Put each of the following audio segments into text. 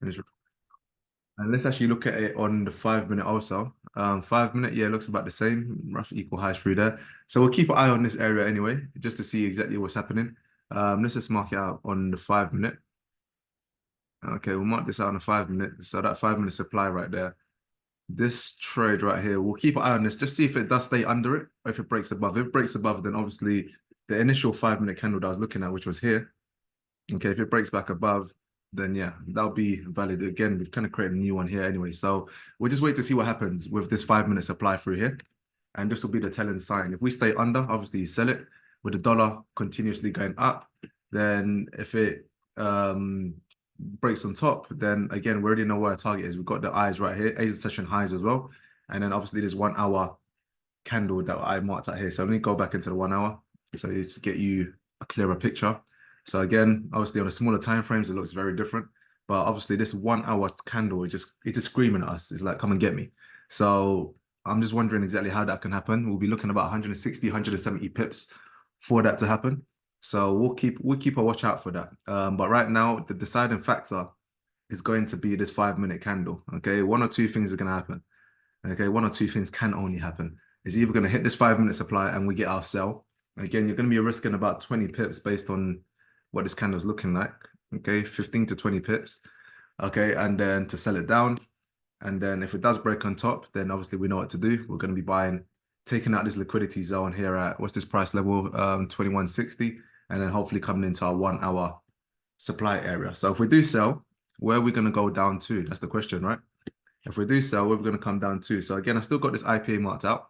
And and let's actually look at it on the 5 minute also. 5 minute, yeah, looks about the same, roughly equal highs through there. So we'll keep an eye on this area anyway, just to see exactly what's happening. Let's just mark it out on the 5 minute. Okay, we'll mark this out on the 5 minute. So that 5 minute supply right there. This trade right here, we'll keep an eye on this, just see if it does stay under it or if it breaks above. If it breaks above, then obviously the initial 5 minute candle that I was looking at, which was here. Okay, if it breaks back above, then yeah, that'll be valid. Again, we've kind of created a new one here anyway. So we'll just wait to see what happens with this 5 minute supply through here. And this will be the telling sign. If we stay under, obviously you sell it. With the dollar continuously going up, then if it breaks on top, then again, we already know where our target is. We've got the eyes right here, Asian session highs as well. And then obviously there's 1 hour candle that I marked out here. So let me go back into the 1 hour. So it's to get you a clearer picture. So again, obviously on the smaller time frames, it looks very different. But obviously this 1 hour candle is just screaming at us. It's like, come and get me. So I'm just wondering exactly how that can happen. We'll be looking about 160, 170 pips for that to happen. So we'll keep a watch out for that. But right now, the deciding factor is going to be this 5 minute candle. Okay, one or two things are going to happen. Okay, one or two things can only happen. It's either going to hit this 5 minute supply and we get our sell. Again, you're going to be risking about 20 pips based on what this candle is looking like. Okay, 15 to 20 pips. Okay, and then to sell it down. And then if it does break on top, then obviously we know what to do. We're going to be buying, taking out this liquidity zone here at what's this price level? 2160, and then hopefully coming into our 1 hour supply area. So if we do sell, where are we going to go down to? That's the question, right? If we do sell, where are we going to come down to? So again, I've still got this IPA marked out.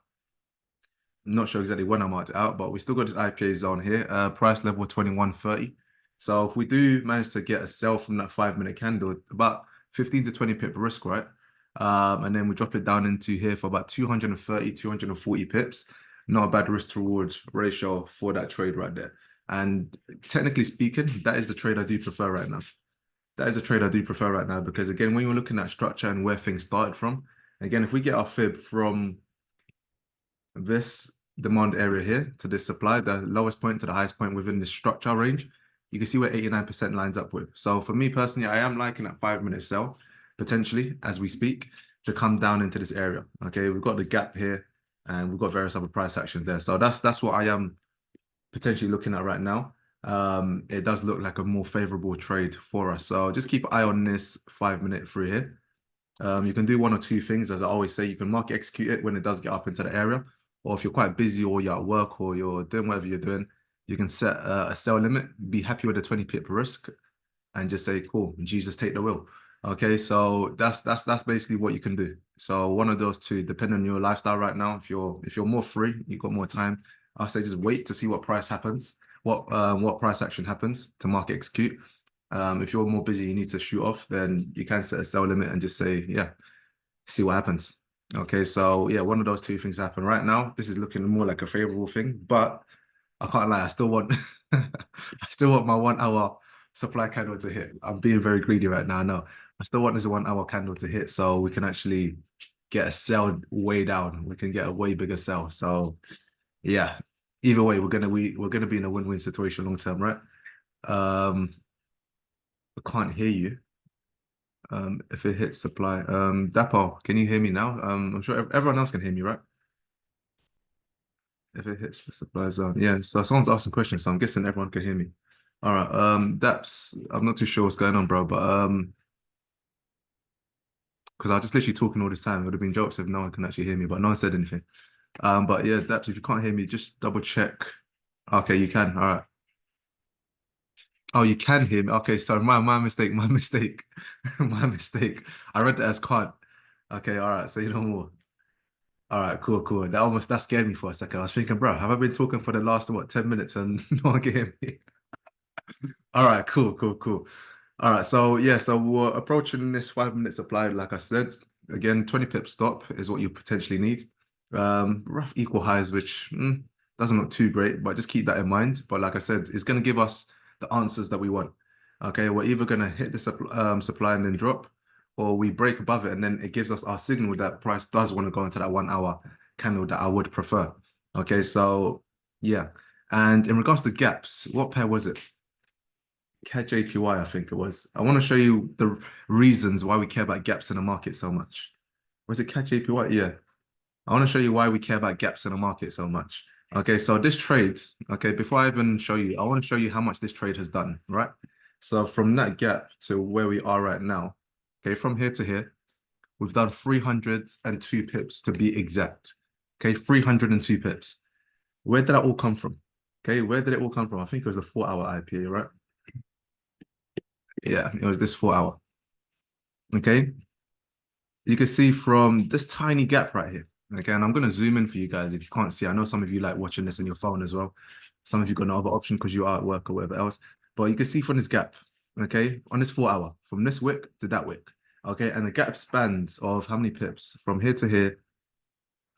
I'm not sure exactly when I marked it out, but we still got this IPA zone here, price level 2130. So if we do manage to get a sell from that 5 minute candle, about 15 to 20 pip risk, right? And then we drop it down into here for about 230, 240 pips. Not a bad risk to reward ratio for that trade right there. And technically speaking, that is the trade I do prefer right now. That is a trade I do prefer right now because again, when you're looking at structure and where things started from, again, if we get our fib from this demand area here to this supply, the lowest point to the highest point within this structure range, you can see where 89% lines up with. So for me personally, I am liking that 5 minute sell potentially as we speak to come down into this area. Okay, we've got the gap here and we've got various other price actions there. So that's what I am potentially looking at right now. It does look like a more favorable trade for us. So just keep an eye on this 5 minute through here. You can do one or two things, as I always say. You can market execute it when it does get up into the area, or if you're quite busy or you're at work or you're doing whatever you're doing, you can set a sell limit, be happy with a 20 pip risk, and just say, "Cool, Jesus, take the wheel." Okay, so that's basically what you can do. So one of those two, depending on your lifestyle right now. If you're more free, you've got more time. I'll say just wait to see what price happens, what price action happens to market execute. If you're more busy, you need to shoot off, then you can set a sell limit and just say, yeah, see what happens. Okay, so yeah, one of those two things happen. Right now, this is looking more like a favorable thing, but I can't lie, I still want I still want my 1 hour supply candle to hit. I'm being very greedy right now. No, I still want this 1 hour candle to hit so we can actually get a sell way down. We can get a way bigger sell. So yeah, either way, we're gonna be in a win-win situation long term, right? Um, I can't hear you. If it hits supply. Dapo, can you hear me now? I'm sure everyone else can hear me, right? If it hits the supply zone. Yeah, so someone's asking questions, so I'm guessing everyone can hear me. All right. That's I'm not too sure what's going on, bro, but because I was just literally talking all this time. It would have been jokes if no one can actually hear me, but no one said anything. But yeah, Daps, if you can't hear me, just double check. Okay, you can. All right. Oh, you can hear me. Okay, sorry, my mistake, my mistake, my mistake. I read that as can't. Okay, all right. So you know more. All right, cool, cool. That scared me for a second. I was thinking, bro, have I been talking for the last what 10 minutes and no one can hear me? All right, cool, cool, cool. All right, so yeah, so we're approaching this 5 minute supply, like I said. Again, 20 pip stop is what you potentially need. Rough equal highs, which doesn't look too great, but just keep that in mind. But like I said, it's going to give us the answers that we want. Okay, we're either going to hit the supply and then drop, or we break above it and then it gives us our signal that price does want to go into that 1 hour candle that I would prefer. Okay, so yeah. And in regards to gaps, what pair was it? Catch APY, I think it was. I want to show you the reasons why we care about gaps in the market so much. Was it Catch APY? Yeah. I want to show you why we care about gaps in the market so much. Okay, so this trade, okay, before I even show you, I want to show you how much this trade has done, right? So from that gap to where we are right now, okay, from here to here, we've done 302 pips to be exact. Okay, 302 pips. Where did that all come from? Okay, where did it all come from? I think it was a 4 hour IPA, right? Yeah, it was this 4 hour. Okay, you can see from this tiny gap right here. Okay, and I'm gonna zoom in for you guys if you can't see. I know some of you like watching this on your phone as well. Some of you got no other option because you are at work or whatever else. But you can see from this gap, okay, on this 4 hour, from this wick to that wick. Okay, and the gap spans of how many pips? From here to here,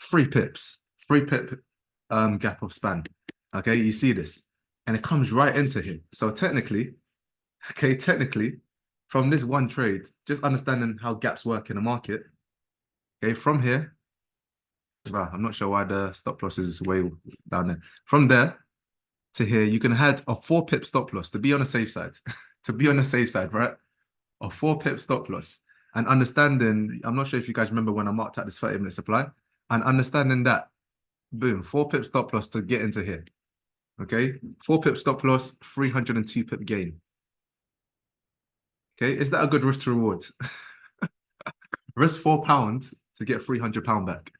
3 pips, 3 pip gap of span. Okay, you see this, and it comes right into here. So technically, okay, technically, from this one trade, just understanding how gaps work in the market. Okay, from here, bro, I'm not sure why the stop loss is way down there. From there to here, you can add a 4 pip stop loss to be on the safe side. To be on the safe side, right? A 4 pip stop loss. And understanding, I'm not sure if you guys remember when I marked out this 30-minute supply, and understanding that, boom, 4 pip stop loss to get into here. Okay, 4 pip stop loss, 302 pip gain. Okay, is that a good risk to reward? Risk £4 to get £300 back.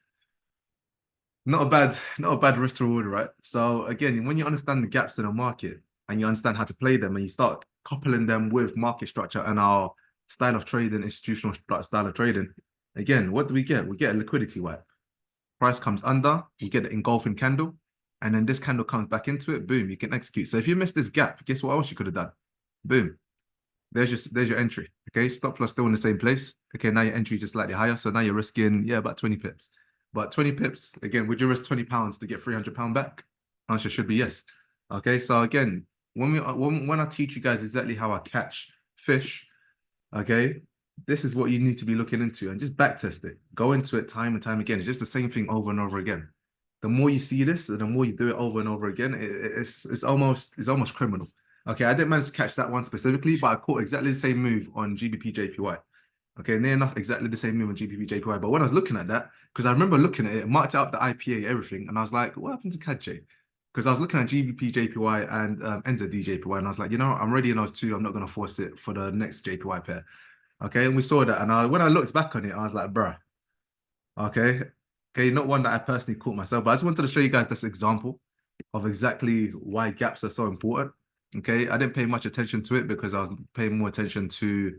Not a bad risk to reward, right? So again, when you understand the gaps in the market and you understand how to play them and you start coupling them with market structure and our style of trading, institutional style of trading, again, what do we get? We get a liquidity wipe. Price comes under, you get an engulfing candle, and then this candle comes back into it, boom, you can execute. So if you miss this gap, guess what else you could have done? Boom. There's your entry. Okay, stop loss still in the same place. Okay, now your entry is just slightly higher. So now you're risking, yeah, about 20 pips. But 20 pips, again, would you risk £20 to get £300 back? Answer should be yes. Okay, so again, when I teach you guys exactly how I catch fish, okay, this is what you need to be looking into and just back test it. Go into it time and time again. It's just the same thing over and over again. The more you see this, the more you do it over and over again, it's almost criminal. Okay, I didn't manage to catch that one specifically, but I caught exactly the same move on GBP JPY. Okay, near enough exactly the same move on GBP JPY. But when I was looking at that, because I remember looking at it, marked out the IPA, everything, and I was like, what happened to CAD Because I was looking at GBP JPY and NZD JPY, and I was like, I'm already in those two. I'm not going to force it for the next JPY pair. Okay, and we saw that, and when I looked back on it, I was like, bruh, okay, okay, not one that I personally caught myself, but I just wanted to show you guys this example of exactly why gaps are so important. Okay, I didn't pay much attention to it because I was paying more attention to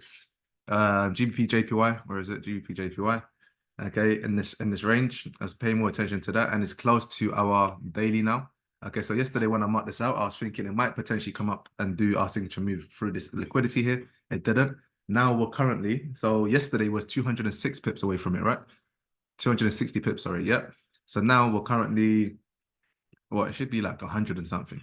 GBP JPY, or is it GBP JPY? Okay, in this range, I was paying more attention to that, and it's close to our daily now. Okay, so yesterday when I marked this out, I was thinking it might potentially come up and do our signature move through this liquidity here. It didn't. Now we're currently, so yesterday was 206 pips away from it, right? 260 pips, sorry, yeah. So now we're currently, well, it should be like 100 and something.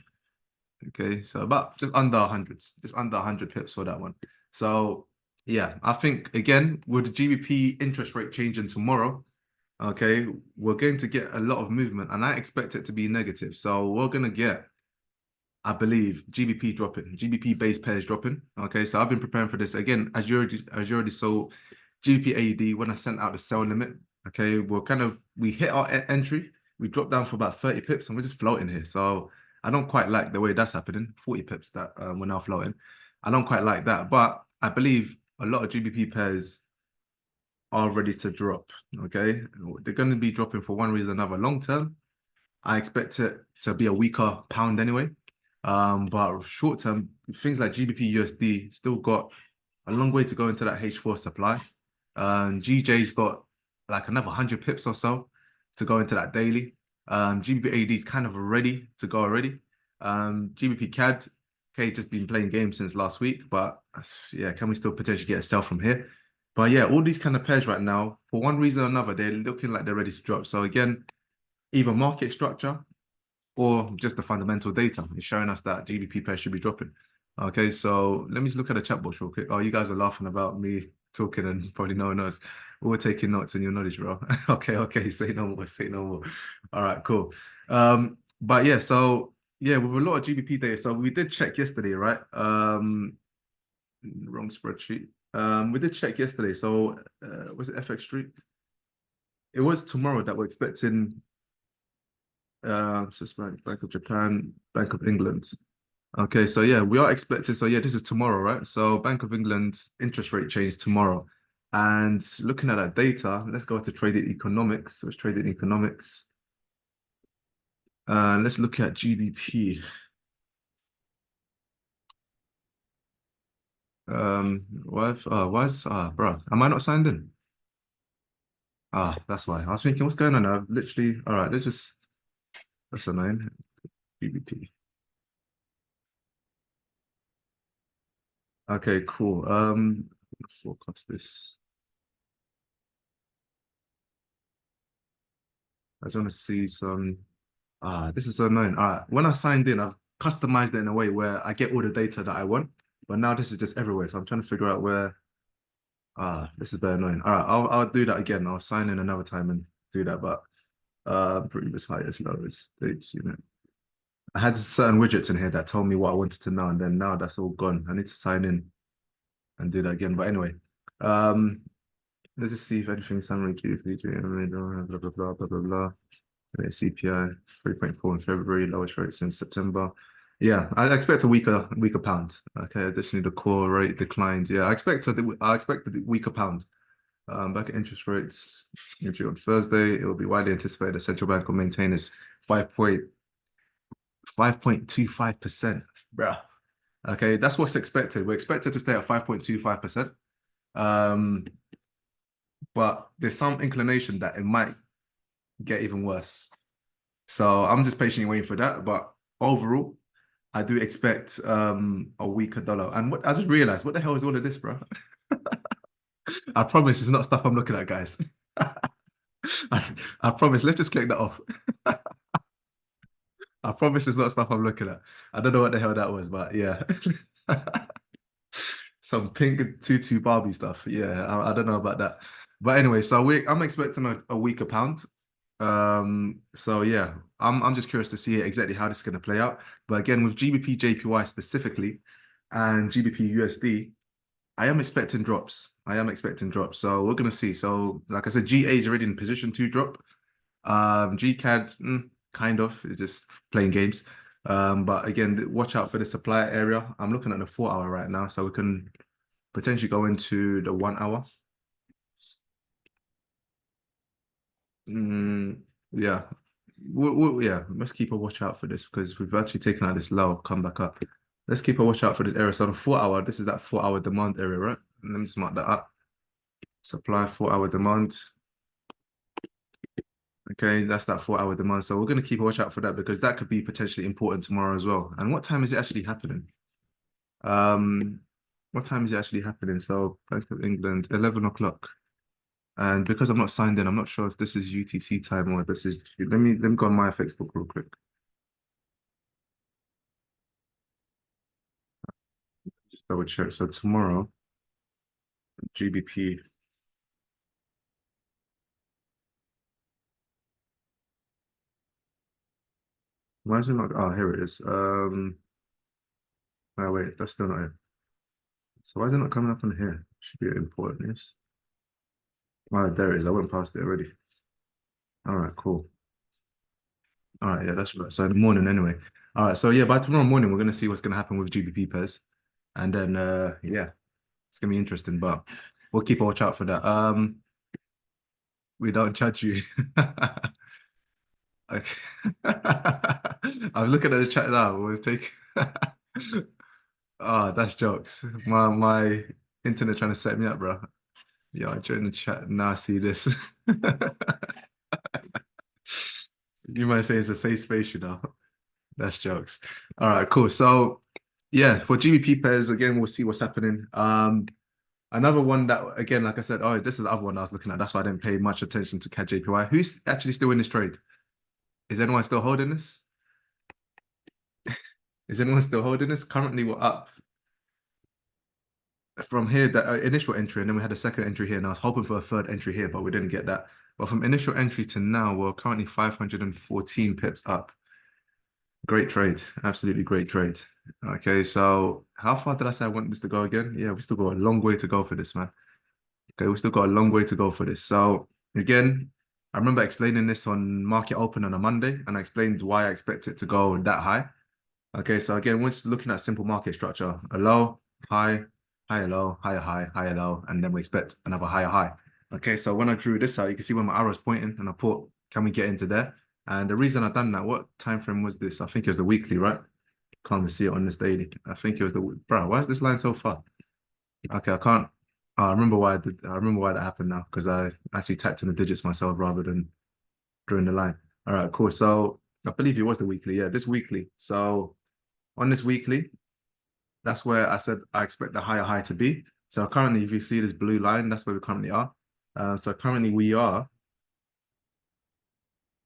Okay, so about just under 100, just under 100 pips for that one. So yeah, I think again with the GBP interest rate changing tomorrow, okay, we're going to get a lot of movement, and I expect it to be negative. So we're gonna get, I believe, GBP dropping, GBP base pairs dropping. Okay, so I've been preparing for this again, as you already saw, GBP AUD when I sent out the sell limit. Okay, we hit our entry, we dropped down for about 30 pips, and we're just floating here. So I don't quite like the way that's happening. 40 pips that we're now floating. I don't quite like that, but I believe a lot of GBP pairs are ready to drop. Okay, they're going to be dropping for one reason or another. Long term, I expect it to be a weaker pound anyway. But short term, things like GBP USD still got a long way to go into that H4 supply. GJ's got like another 100 pips or so to go into that daily. GBP AD is kind of ready to go already. GBP CAD, okay, just been playing games since last week, but yeah, can we still potentially get a sell from here? But yeah, all these kind of pairs right now, for one reason or another, they're looking like they're ready to drop. So again, either market structure or just the fundamental data is showing us that GBP pair should be dropping. Okay, so let me just look at the chat box real quick. Oh, you guys are laughing about me talking and probably no one knows. We're taking notes on your knowledge, bro. Okay, say no more, say no more. All right, cool. But yeah, so yeah, with a lot of GBP data. So we did check yesterday, right? Wrong spreadsheet. We did check yesterday. So was it FX Street? It was tomorrow that we're expecting Swiss Bank, Bank of Japan, Bank of England. Okay, so yeah, we are expecting. So yeah, this is tomorrow, right? So Bank of England interest rate change tomorrow. And looking at that data, let's go to traded economics. So it's traded economics. Let's look at GBP. Bro, am I not signed in? That's why. I was thinking, what's going on? I've literally, all right, that's annoying. GBP. Okay, cool. Forecast this. I just want to see some. This is so annoying. All right, when I signed in, I've customized it in a way where I get all the data that I want, but now this is just everywhere. So I'm trying to figure out where. This is very annoying. All right, I'll do that again. I'll sign in another time and do that. But previous highest, lowest dates, I had certain widgets in here that told me what I wanted to know, and then now that's all gone. I need to sign in and do that again. But anyway, um, let's just see if anything summary Q3, blah blah blah blah blah blah. CPI 3.4 in February, lowest rate since September. Yeah, I expect a weaker pound. Okay, additionally, the core rate declined. Yeah, I expect a weaker pound. Back at interest rates on Thursday, it will be widely anticipated the central bank will maintain its 5.25%. Bruh. Okay, that's what's expected. We're expected to stay at 5.25%. Um, but there's some inclination that it might get even worse. So I'm just patiently waiting for that. But overall, I do expect a weaker dollar. And what I just realized, what the hell is all of this, bro? I promise it's not stuff I'm looking at, guys. I promise. Let's just click that off. I promise it's not stuff I'm looking at. I don't know what the hell that was, but yeah. Some pink tutu Barbie stuff. Yeah, I don't know about that. But anyway, so I'm expecting a weaker pound. So yeah, I'm just curious to see exactly how this is going to play out. But again, with GBP JPY specifically and GBP USD, I am expecting drops. I am expecting drops. So we're gonna see. So like I said, GA is already in position to drop. GCAD, kind of, is just playing games. But again, watch out for the supply area. I'm looking at the 4 hour right now, so we can potentially go into the 1 hour. Yeah. Yeah, let's keep a watch out for this because we've actually taken out this low, come back up. Let's keep a watch out for this area. So the 4 hour, this is that 4 hour demand area, right? Let me just mark that up. Supply 4 hour demand. Okay, that's that 4 hour demand. So we're going to keep a watch out for that because that could be potentially important tomorrow as well. And what time is it actually happening? Um, what time is it actually happening? So Bank of England, 11 o'clock. And because I'm not signed in, I'm not sure if this is UTC time or this is. Let me go on my Facebook real quick. Just double check. So tomorrow, GBP. Why is it not? Oh, here it is. Oh, wait, that's still not it. So why is it not coming up on here? Should be important news. Oh, there it is. I went past it already. All right, cool. All right, yeah, that's right. So in the morning anyway. All right, so yeah, by tomorrow morning, we're gonna see what's gonna happen with GBP pairs. And then yeah, it's gonna be interesting, but we'll keep a watch out for that. We don't judge you. Okay. I'm looking at the chat now. We'll take that's jokes. My internet trying to set me up, bro. Yeah, I joined the chat. Now I see this. You might say it's a safe space. That's jokes. All right, cool. So yeah, for GBP pairs, again, we'll see what's happening. Another one that again, like I said, oh, this is the other one I was looking at. That's why I didn't pay much attention to CAD JPY. Who's actually still in this trade? Is anyone still holding this? Is anyone still holding this? Currently, we're up from here, the initial entry, and then we had a second entry here, and I was hoping for a third entry here, but we didn't get that. But from initial entry to now, we're currently 514 pips up. Great trade. Absolutely great trade. Okay, so how far did I say I want this to go again? Yeah, we still got a long way to go for this, man. Okay, we still got a long way to go for this. So again, I remember explaining this on market open on a Monday, and I explained why I expect it to go that high. Okay, so again, once looking at simple market structure, a low, high, higher low, higher high, higher low, and then we expect another higher high. Okay, so when I drew this out, you can see where my arrow's pointing, and I put, can we get into there? And the reason I done that, what time frame was this? I think it was the weekly, right? Can't even see it on this daily. I think it was the, bro, why is this line so far? Okay, I can't. Oh, I remember why I did. I remember why that happened now because I actually typed in the digits myself rather than drawing the line. All right, cool. So I believe it was the weekly. Yeah, this weekly. So on this weekly, that's where I said I expect the higher high to be. So currently, if you see this blue line, that's where we currently are. So currently we are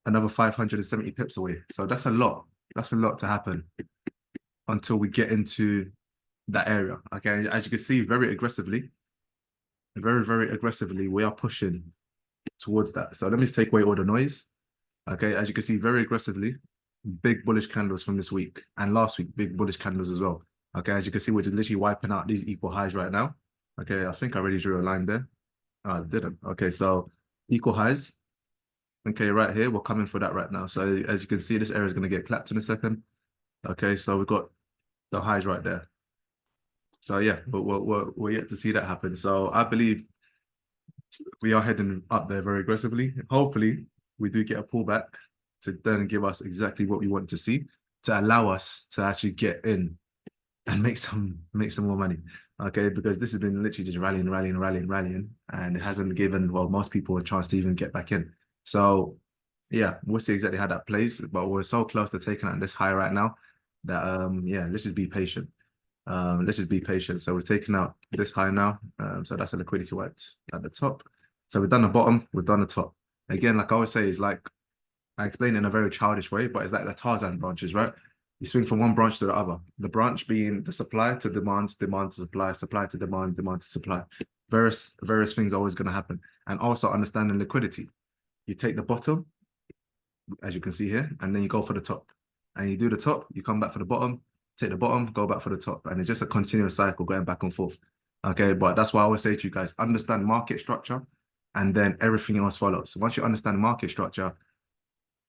another 570 pips away. So that's a lot. That's a lot to happen until we get into that area. Okay, as you can see, very aggressively, we are pushing towards that. So let me just take away all the noise. Okay, as you can see, very aggressively, big bullish candles from this week and last week, big bullish candles as well. Okay, as you can see, we're just literally wiping out these equal highs right now. Okay, I think I already drew a line there. Oh, I didn't. Okay, so equal highs. Okay, right here, we're coming for that right now. So as you can see, this area is going to get clapped in a second. Okay, so we've got the highs right there. So yeah, but we're yet to see that happen. So I believe we are heading up there very aggressively. Hopefully, we do get a pullback to then give us exactly what we want to see to allow us to actually get in and make some more money. Okay, because this has been literally just rallying, and it hasn't given most people a chance to even get back in. So yeah, we'll see exactly how that plays, but we're so close to taking out this high right now that yeah, let's just be patient. Let's just be patient. So we're taking out this high now. So that's a liquidity white at the top. So we've done the bottom, we've done the top. Again, like I always say, is like I explain it in a very childish way, but it's like the Tarzan branches, right? You swing from one branch to the other. The branch being the supply to demand, demand to supply, supply to demand, demand to supply. Various things are always going to happen. And also understanding liquidity. You take the bottom, as you can see here, and then you go for the top. And you do the top, you come back for the bottom, take the bottom, go back for the top. And it's just a continuous cycle going back and forth. Okay, but that's why I always say to you guys, understand market structure, and then everything else follows. Once you understand market structure,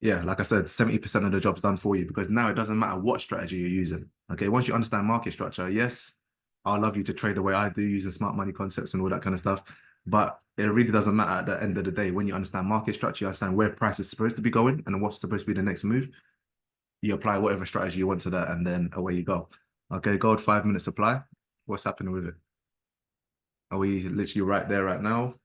yeah, like I said, 70% of the job's done for you because now it doesn't matter what strategy you're using. Okay, once you understand market structure, yes, I'll love you to trade the way I do using smart money concepts and all that kind of stuff. But it really doesn't matter at the end of the day. When you understand market structure, you understand where price is supposed to be going and what's supposed to be the next move. You apply whatever strategy you want to that, and then away you go. Okay, gold 5 minute supply. What's happening with it? Are we literally right there right now?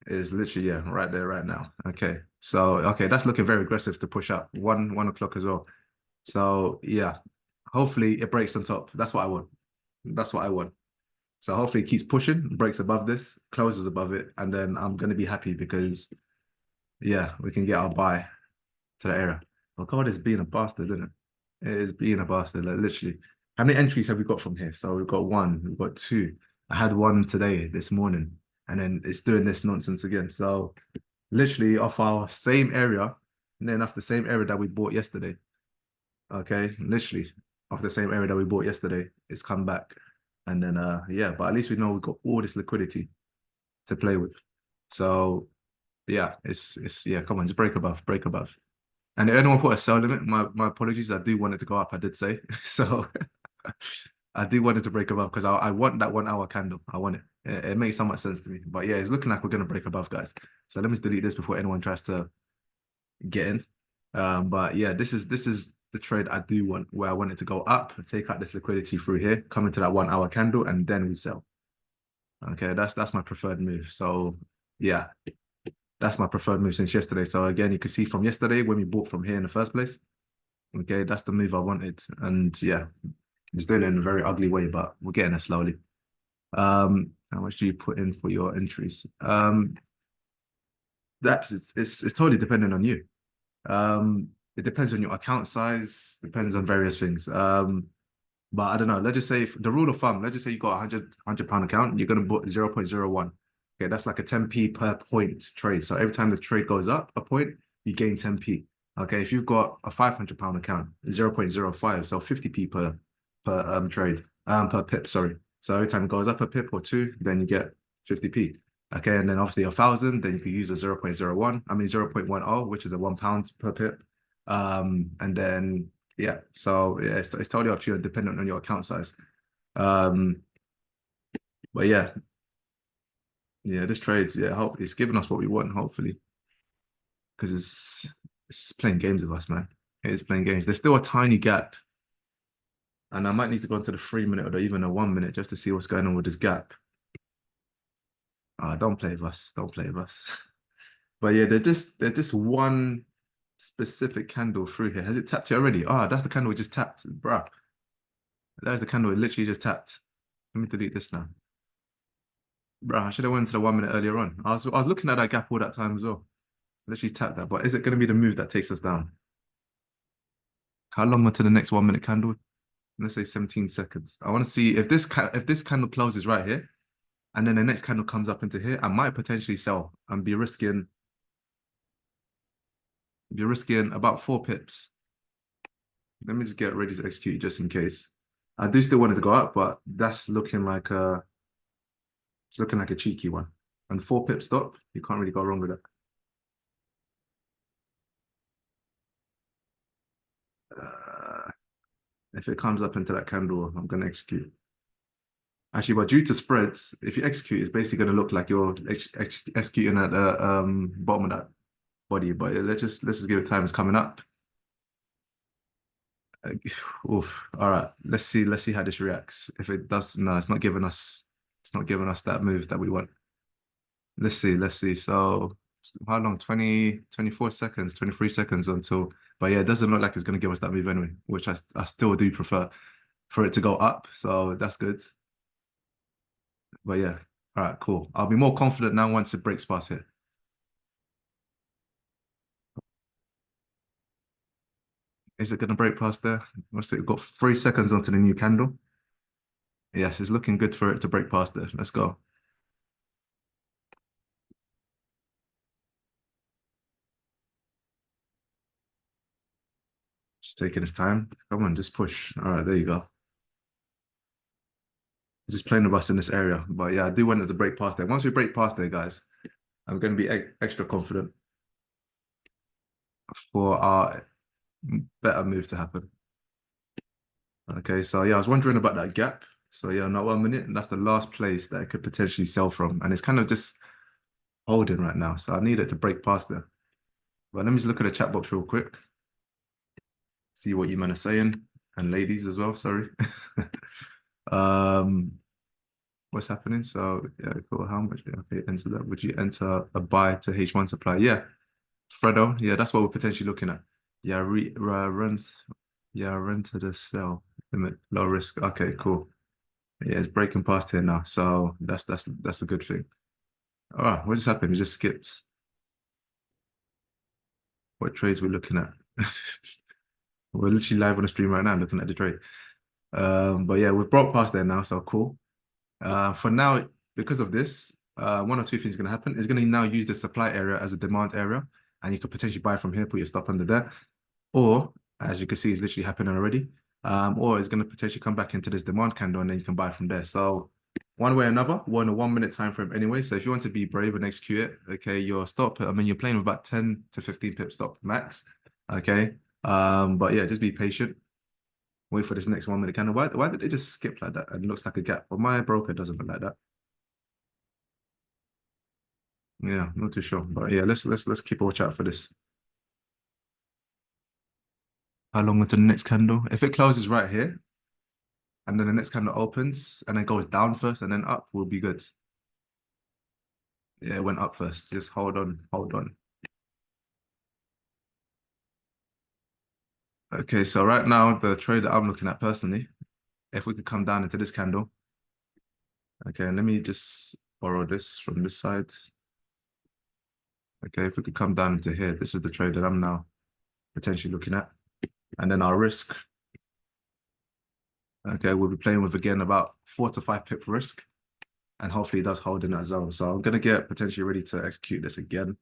Is literally yeah, right there right now. Okay. So okay, that's looking very aggressive to push up. One o'clock as well. So yeah, hopefully it breaks on top. That's what I want. That's what I want. So hopefully it keeps pushing, breaks above this, closes above it, and then I'm gonna be happy because yeah, we can get our buy to the area. Oh God, it's being a bastard, isn't it? It is being a bastard, like literally. How many entries have we got from here? So we've got one, we've got two. I had one today, this morning, and then it's doing this nonsense again. So literally off our same area, and then off the same area that we bought yesterday. Okay, literally off the same area that we bought yesterday, it's come back. And then yeah, but at least we know we've got all this liquidity to play with. So yeah, it's yeah, come on, just break above, break above. And if anyone put a sell limit, my apologies. I do want it to go up. I did say so. I do want it to break above because I want that 1 hour candle. I want it. It makes so much sense to me. But yeah, it's looking like we're gonna break above, guys. So let me just delete this before anyone tries to get in. But yeah, this is the trade I do want, where I want it to go up, take out this liquidity through here, come into that 1 hour candle, and then we sell. Okay, that's my preferred move. So yeah, that's my preferred move since yesterday. So again, you can see from yesterday when we bought from here in the first place. Okay, that's the move I wanted. And yeah, it's doing it in a very ugly way, but we're getting there slowly. How much do you put in for your entries? That's it's totally dependent on you. It depends on your account size, depends on various things. But I don't know. Let's just say the rule of thumb, let's just say you got a £100 account, you're gonna put 0.01. Okay, that's like a 10p per point trade. So every time the trade goes up a point, you gain 10p. Okay, if you've got a £500 account, 0.05, so 50p per trade, per pip, sorry. So every time it goes up a pip or two, then you get 50p. Okay, and then obviously 1,000, then you could use a 0.01, I mean 0.10, which is a £1 per pip. And then yeah, so yeah, it's totally up to you, dependent on your account size. Um, but yeah, yeah, this trades, yeah, hope it's giving us what we want, hopefully, because it's playing games with us, man. It is playing games. There's still a tiny gap, and I might need to go into the 3 minute or even a 1 minute just to see what's going on with this gap. Don't play with us. Don't play with us. But yeah, there's just one specific candle through here. Has it tapped it already? That's the candle we just tapped, bruh. That is the candle we literally just tapped. Let me delete this now. Bruh, I should have went to the 1 minute earlier on. I was looking at that gap all that time as well. Literally tapped that. But is it going to be the move that takes us down? How long until the next 1 minute candle? Let's say 17 seconds. I want to see if this candle closes right here, and then the next candle comes up into here, I might potentially sell and be risking about 4 pips. Let me just get ready to execute just in case. I do still want it to go up, but that's looking like a cheeky one. And 4 pip stop, you can't really go wrong with that. Uh, if it comes up into that candle, I'm gonna execute. Actually, but due to spreads, if you execute, it's basically gonna look like you're executing at the bottom of that body. But yeah, let's just give it time. It's coming up. Uh, Oof. All right. Let's see how this reacts. If it does, no, it's not giving us that move that we want. Let's see. So how long? 20, 24 seconds, 23 seconds until, but yeah, it doesn't look like it's gonna give us that move anyway, which I still do prefer for it to go up. So that's good. But yeah, all right, cool. I'll be more confident now once it breaks past here. Is it gonna break past there? What's it? We've got 3 seconds onto the new candle. Yes, it's looking good for it to break past there. Let's go. Just taking its time. Come on, just push. All right, there you go. Just playing with us in this area. But yeah, I do want it to break past there. Once we break past there, guys, I'm going to be extra confident for our better move to happen. Okay, so yeah, I was wondering about that gap. So yeah, not 1 minute, and that's the last place that I could potentially sell from. And it's kind of just holding right now. So I need it to break past there. But let me just look at the chat box real quick, see what you men are saying. And ladies as well, sorry. Um, what's happening? So yeah, cool. How much? Okay, enter that. Would you enter a buy to H1 supply? Yeah, Fredo. Yeah, that's what we're potentially looking at. Yeah, runs. Yeah, run to the sell limit, low risk. Okay, cool. Yeah, it's breaking past here now, so that's a good thing. All right, what just happened? We just skipped. What trades we're looking at? We're literally live on the stream right now, looking at the trade. But yeah, we've broke past there now, so cool. For now, because of this, one or two things going to happen. It's going to now use the supply area as a demand area, and you could potentially buy from here, put your stop under there. Or, as you can see, it's literally happening already. Or it's going to potentially come back into this demand candle, and then you can buy from there. So one way or another, we're in a 1 minute time frame anyway. So if you want to be brave and execute it, okay, your stop, I mean, you're playing with about 10 to 15 pip stop max. Okay. But yeah, just be patient. Wait for this next 1 minute candle. Why did it just skip like that? And it looks like a gap. But my broker doesn't look like that. Yeah, not too sure. But yeah, let's keep a watch out for this. How long until the next candle? If it closes right here, and then the next candle opens and then goes down first and then up, we'll be good. Yeah, it went up first. Just hold on, hold on. Okay, so right now the trade that I'm looking at personally, if we could come down into this candle. Okay, let me just borrow this from this side. Okay, if we could come down into here, this is the trade that I'm now potentially looking at. And then our risk. Okay, we'll be playing with again about 4 to 5 pip risk. And hopefully it does hold in that zone. So I'm gonna get potentially ready to execute this again.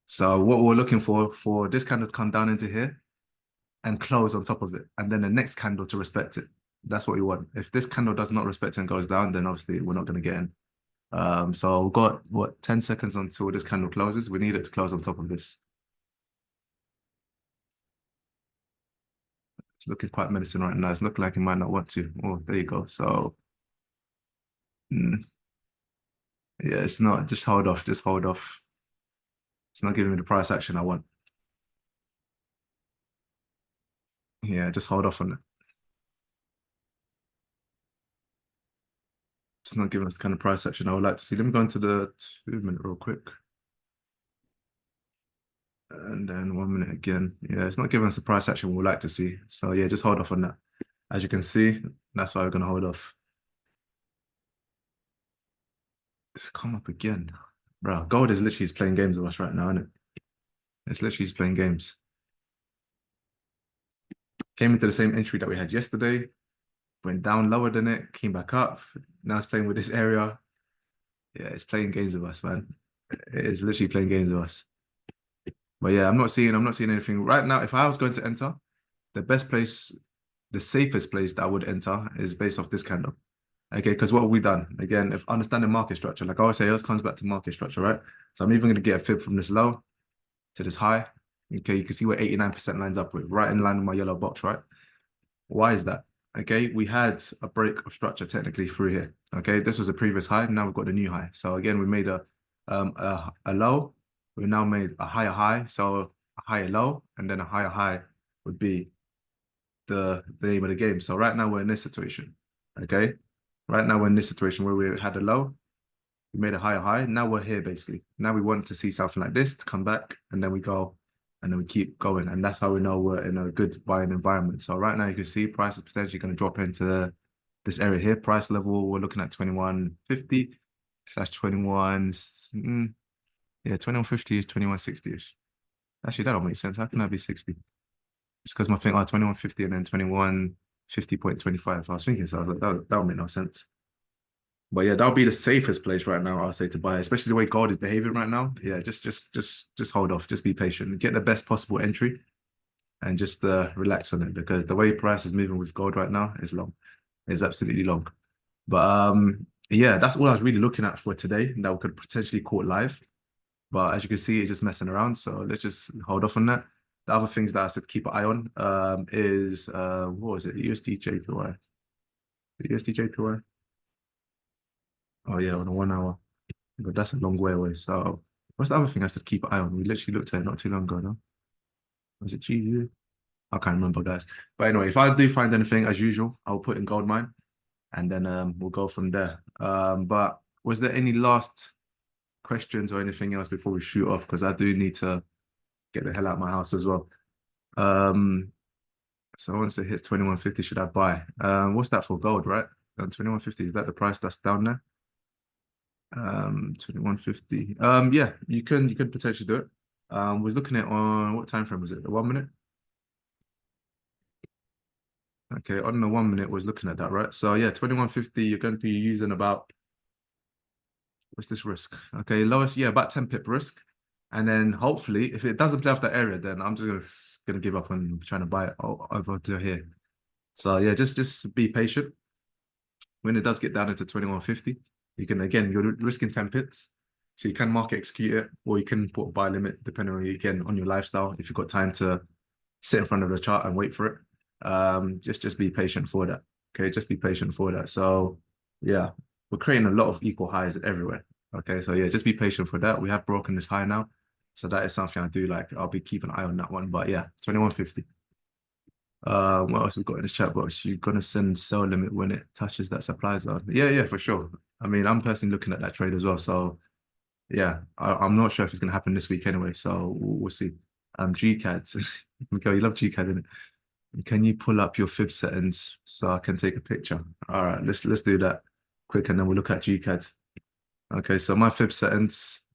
So what we're looking for this candle to come down into here and close on top of it, and then the next candle to respect it. That's what we want. If this candle does not respect it and goes down, then obviously we're not going to get in. So we've got what 10 seconds until this candle closes. We need it to close on top of this. It's looking quite menacing right now. It's looking like it might not want to. Oh, there you go. So mm, yeah, it's not. Just hold off. Just hold off. It's not giving me the price action I want. Yeah, just hold off on it. It's not giving us the kind of price action I would like to see. Let me go into the 2 minute real quick. And then 1 minute again. Yeah, it's not giving us the price action we would like to see. So yeah, just hold off on that. As you can see, that's why we're gonna hold off. It's come up again. Bro, gold is literally playing games with us right now, isn't it? It's literally playing games. Came into the same entry that we had yesterday, went down lower than it, came back up. Now it's playing with this area. Yeah, it's playing games with us, man. It is literally playing games with us. But yeah, I'm not seeing anything right now. If I was going to enter, the best place, the safest place that I would enter is based off this candle. Okay, because what have we done? Again, if understanding market structure, like I always say, it always comes back to market structure, right? So I'm even going to get a fib from this low to this high. Okay, you can see where 89% lines up with, right in line with my yellow box, right? Why is that? Okay, we had a break of structure technically through here. Okay, this was a previous high. Now we've got a new high. So again, we made a low. We now made a higher high. So a higher low, and then a higher high would be the name of the game. So right now we're in this situation. Okay, right now we're in this situation where we had a low, we made a higher high. Now we're here basically. Now we want to see something like this to come back, and then we go, and then we keep going, and that's how we know we're in a good buying environment. So right now you can see price is potentially going to drop into this area here. Price level we're looking at 2150 slash 21. Yeah, 2150 is 2160ish. Actually, that don't make sense. How can that be 60? It's because my thing, 2150 and then 2150.25. I was thinking, so I was like, that would make no sense. But yeah, that'll be the safest place right now, I'll say, to buy, especially the way gold is behaving right now. Yeah, just hold off, just be patient, get the best possible entry, and just relax on it because the way price is moving with gold right now is long, it's absolutely long. But yeah, that's all I was really looking at for today that we could potentially caught live. But as you can see, it's just messing around. So let's just hold off on that. The other things that I said to keep an eye on is what was it? USD JPY. USD JPY. Oh yeah, on a 1 hour. But that's a long way away. So what's the other thing I said keep an eye on? We literally looked at it not too long ago, no? Was it GU? I can't remember, guys. But anyway, if I do find anything as usual, I'll put in gold mine and then we'll go from there. But was there any last questions or anything else before we shoot off? Because I do need to get the hell out of my house as well. Um, so once it hits 2150, should I buy? What's that for gold, right? 2150, is that the price that's down there? 2150. Yeah, you can potentially do it. Was looking at on what time frame was it? The 1 minute? Okay, on the 1 minute was looking at that, right? So yeah, 2150, you're going to be using about what's this risk? Okay, lowest, yeah, about 10 pip risk. And then hopefully, if it doesn't play off that area, then I'm just gonna give up on trying to buy it over to here. So yeah, just be patient. When it does get down into 2150, you can again you're risking 10 pips. So you can market execute it, or you can put a buy limit depending on again on your lifestyle. If you've got time to sit in front of the chart and wait for it, just be patient for that. Okay, just be patient for that. So yeah, we're creating a lot of equal highs everywhere. Okay, so yeah, just be patient for that. We have broken this high now, so that is something I do like. I'll be keeping an eye on that one. But yeah, 2150. What else we got in this chat box? You're gonna send sell limit when it touches that supply zone. Yeah, yeah, for sure. I mean, I'm personally looking at that trade as well. So yeah, I'm not sure if it's gonna happen this week anyway. So we'll see. GCAD. Miguel, you love GCAD, innit? Can you pull up your fib settings so I can take a picture? All right, let's do that quick, and then we'll look at GCAD. Okay, so my fib settings.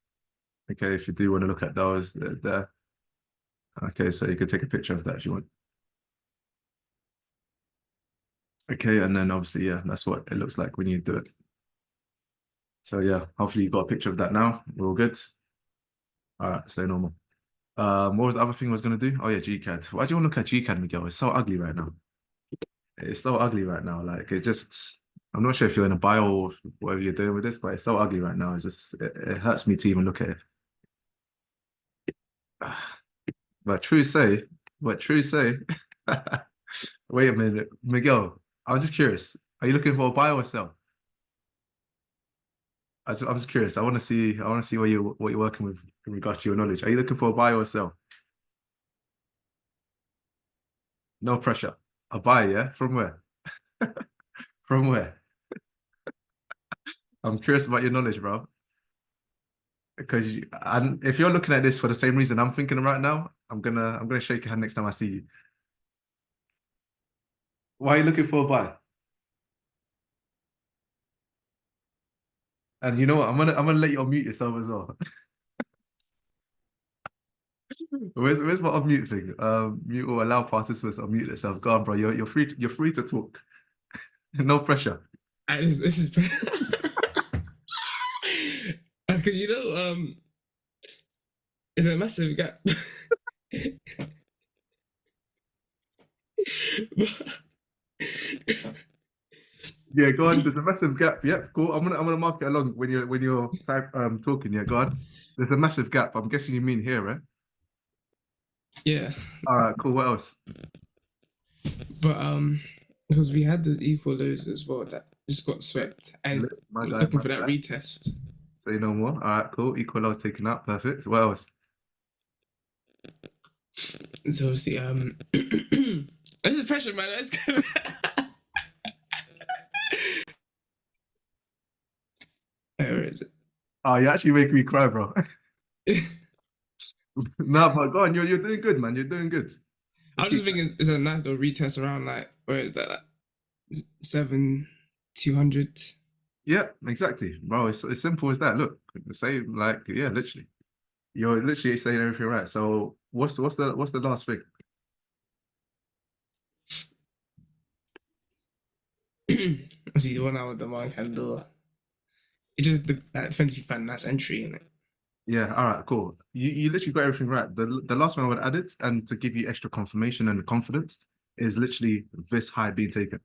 Okay, if you do want to look at those, they're there. Okay, so you can take a picture of that if you want. Okay, and then obviously, yeah, that's what it looks like when you do it. So yeah, hopefully you got a picture of that now. We're all good. All right, stay normal. What was the other thing I was gonna do? Oh yeah, GCAD. Why do you want to look at GCAD, Miguel? It's so ugly right now. It's so ugly right now. Like it just, I'm not sure if you're in a bio or whatever you're doing with this, but it's so ugly right now. It's just, it hurts me to even look at it. But true say, but true say. Wait a minute, Miguel. I'm just curious. Are you looking for a buy or sell? I'm just curious. I want to see. I want to see what you're working with in regards to your knowledge. Are you looking for a buy or a sell? No pressure. A buy, yeah. From where? From where? I'm curious about your knowledge, bro. Because and if you're looking at this for the same reason I'm thinking right now, I'm gonna shake your hand next time I see you. Why are you looking for a buy? And you know what? I'm gonna let you unmute yourself as well. Where's my unmute thing? Mute or allow participants to unmute themselves. Go on, bro. You're free to talk. No pressure. This is because it's a massive gap. Yeah, go on. There's a massive gap. Yep, cool. I'm gonna mark it along when you're talking. Yeah, go on. There's a massive gap. I'm guessing you mean here, right? Yeah, All right, cool. What else? but because we had the equal lows as well that just got swept, and My we're guy, looking my for that guy. retest. Say no more. All right, cool. Equal lows taken out. Perfect. What else? So obviously, this is pressure, man. Let's go. Where is Oh, you actually make me cry, bro. it? No, but go on. You're doing good, man. You're doing good. I Just was just keep. thinking it's a nice little retest around like where is that? Like 7,200. Yeah, exactly, bro. It's as simple as that. Look, the same. Like, yeah, literally. You're literally saying everything right. So, what's the last thing? Obviously, the one hour demand candle. It just that defense you found nice entry in it. Yeah, all right, cool. You literally got everything right. The last one I would add it, and to give you extra confirmation and confidence, is literally this high being taken.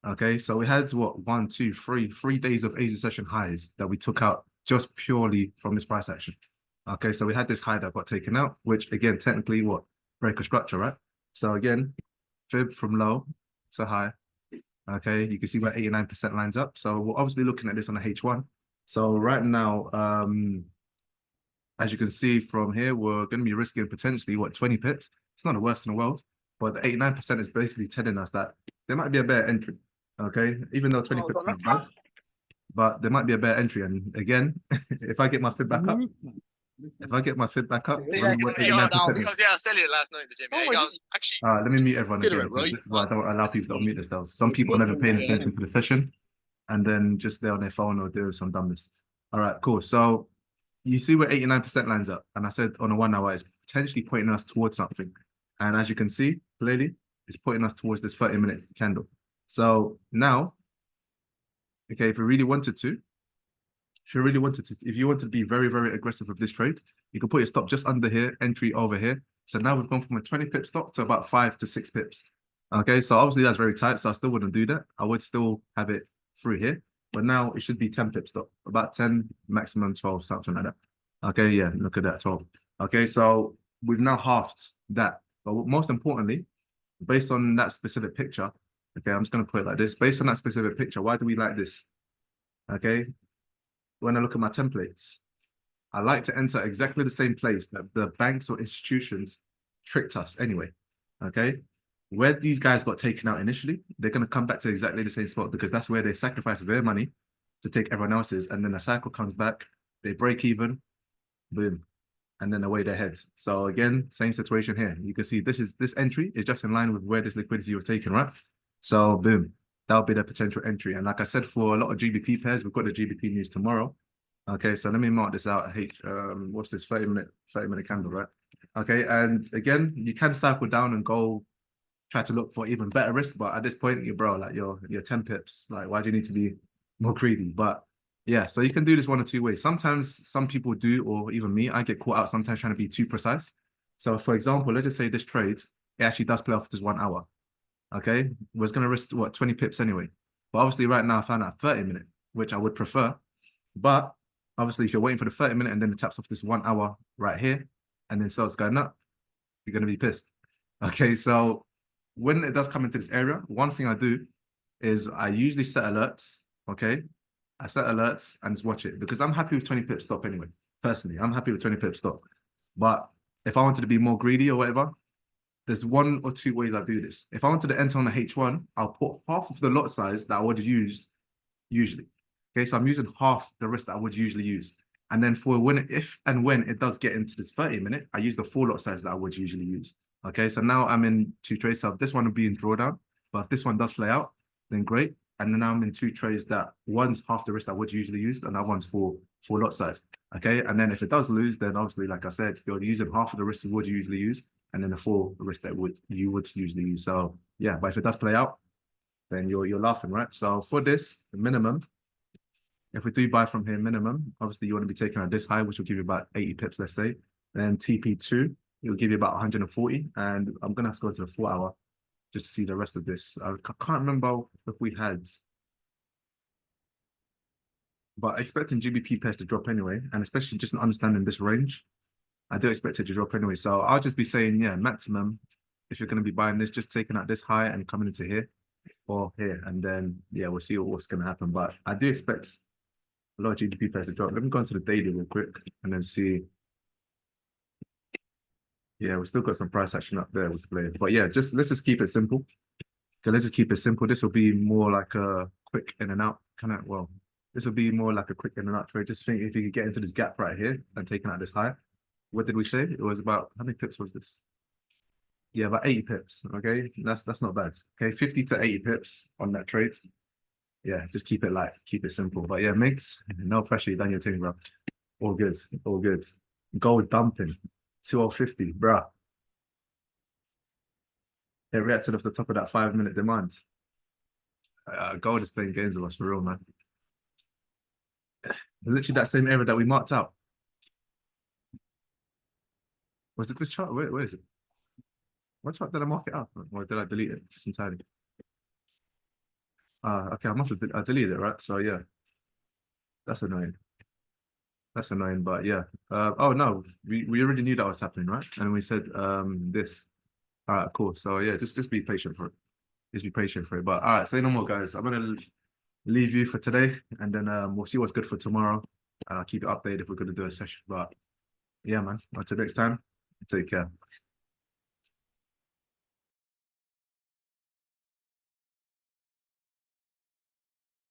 Okay, so we had what 3 days of Asia session highs that we took out just purely from this price action. Okay, so we had this high that got taken out, which again, technically, what break a structure, right? So again, fib from low to high. Okay, you can see where 89% lines up. So we're obviously looking at this on a H1. So right now, as you can see from here, we're going to be risking potentially what 20 pips. It's not the worst in the world, but the 89% is basically telling us that there might be a better entry. Okay, even though 20 pips is not bad, but there might be a better entry. And again, if I get my fit back up, if I get my fit back up, remember what 89% is. Yeah, I said it last night in the gym. Yeah, he goes, actually, Let me mute everyone consider again it, because right? this is why I don't allow people to unmute themselves. Some people are never paying attention to the session and then just they're on their phone or doing some dumbness. All right, cool. So you see where 89% lines up. And I said on a 1 hour, it's potentially pointing us towards something. And as you can see clearly, it's pointing us towards this 30-minute candle. So now, okay, if you wanted to be very, very aggressive with this trade, you can put your stop just under here, entry over here. So now we've gone from a 20 pip stop to about 5 to 6 pips. Okay, so obviously that's very tight, so I still wouldn't do that. I would still have it through here, but now it should be 10 pip stop, about 10, maximum 12, something like that. Okay, yeah, look at that, 12. Okay, so we've now halved that. But most importantly, based on that specific picture, okay, I'm just going to put it like this. Based on that specific picture, why do we like this? Okay, when I look at my templates, I like to enter exactly the same place that the banks or institutions tricked us anyway. Okay. Where these guys got taken out initially, they're going to come back to exactly the same spot because that's where they sacrifice their money to take everyone else's. And then the cycle comes back, they break even, boom, and then away they head. So again, same situation here. You can see this entry is just in line with where this liquidity was taken, right? So boom, that'll be the potential entry. And like I said, for a lot of GBP pairs, we've got the GBP news tomorrow. Okay, so let me mark this out. What's this 30-minute candle, right? Okay, and again, you can cycle down and go try to look for even better risk, but at this point, bro, like you're 10 pips. Like, why do you need to be more greedy? But yeah, so you can do this one or two ways. Sometimes some people do, or even me, I get caught out sometimes trying to be too precise. So for example, let's just say this trade, it actually does play off this 1 hour. Okay, we're going to risk what 20 pips anyway. But obviously, right now I found out 30-minute, which I would prefer. But obviously, if you're waiting for the 30-minute and then it taps off this 1 hour right here, and then starts going up, you're going to be pissed. Okay, so when it does come into this area, one thing I do is I usually set alerts. Okay, I set alerts and just watch it because I'm happy with 20 pip stop anyway. Personally, I'm happy with 20 pip stop. But if I wanted to be more greedy or whatever, there's 1 or 2 ways I do this. If I wanted to enter on a H1, I'll put half of the lot size that I would use usually. Okay, so I'm using half the risk that I would usually use. And then for when, if and when it does get into this 30-minute, I use the full lot size that I would usually use. Okay, so now I'm in 2 trades. So this one will be in drawdown, but if this one does play out, then great. And then now I'm in 2 trades that one's half the risk I would usually use, and that one's for full lot size. Okay, and then if it does lose, then obviously, like I said, you're using half of the risk you would usually use, and then the full risk that you would usually use. So yeah, but if it does play out, then you're laughing, right? So for this, the minimum, if we do buy from here minimum, obviously you want to be taking at this high, which will give you about 80 pips, let's say. Then TP2, it will give you about 140. And I'm going to have to go to the 4 hour just to see the rest of this. I can't remember if we had, but expecting GBP pairs to drop anyway, and especially just understanding this range, I do expect it to drop anyway. So I'll just be saying, yeah, maximum, if you're going to be buying this, just taking out this high and coming into here or here. And then, yeah, we'll see what's going to happen. But I do expect a lot of GDP pairs to drop. Let me go into the daily real quick and then see. Yeah, we still got some price action up there with play. But yeah, let's just keep it simple. Okay, let's just keep it simple. This will be more like a quick in and out kind of, well, this will be more like a quick in and out trade. Just think if you could get into this gap right here and taking out this high. What did we say? It was about, how many pips was this? Yeah, about 80 pips. Okay, that's not bad. Okay, 50 to 80 pips on that trade. Yeah, just keep it light, keep it simple. But yeah, Migs, no pressure, you done your thing, bro. All good, all good. Gold dumping, 2050, bro. It reacted off the top of that 5-minute demand. Gold is playing games with us for real, man. Literally that same area that we marked out. Was it this chart? Where is it? What chart did I mark it up? Or did I delete it just entirely? Okay, I must have deleted it, right? So yeah, that's annoying. That's annoying, but yeah. Oh no, we already knew that was happening, right? And we said this. All right, cool. So yeah, just be patient for it. Just be patient for it. But all right, say no more, guys. I'm gonna leave you for today, and then we'll see what's good for tomorrow. And I'll keep you updated if we're gonna do a session. But yeah, man. Until next time, take care.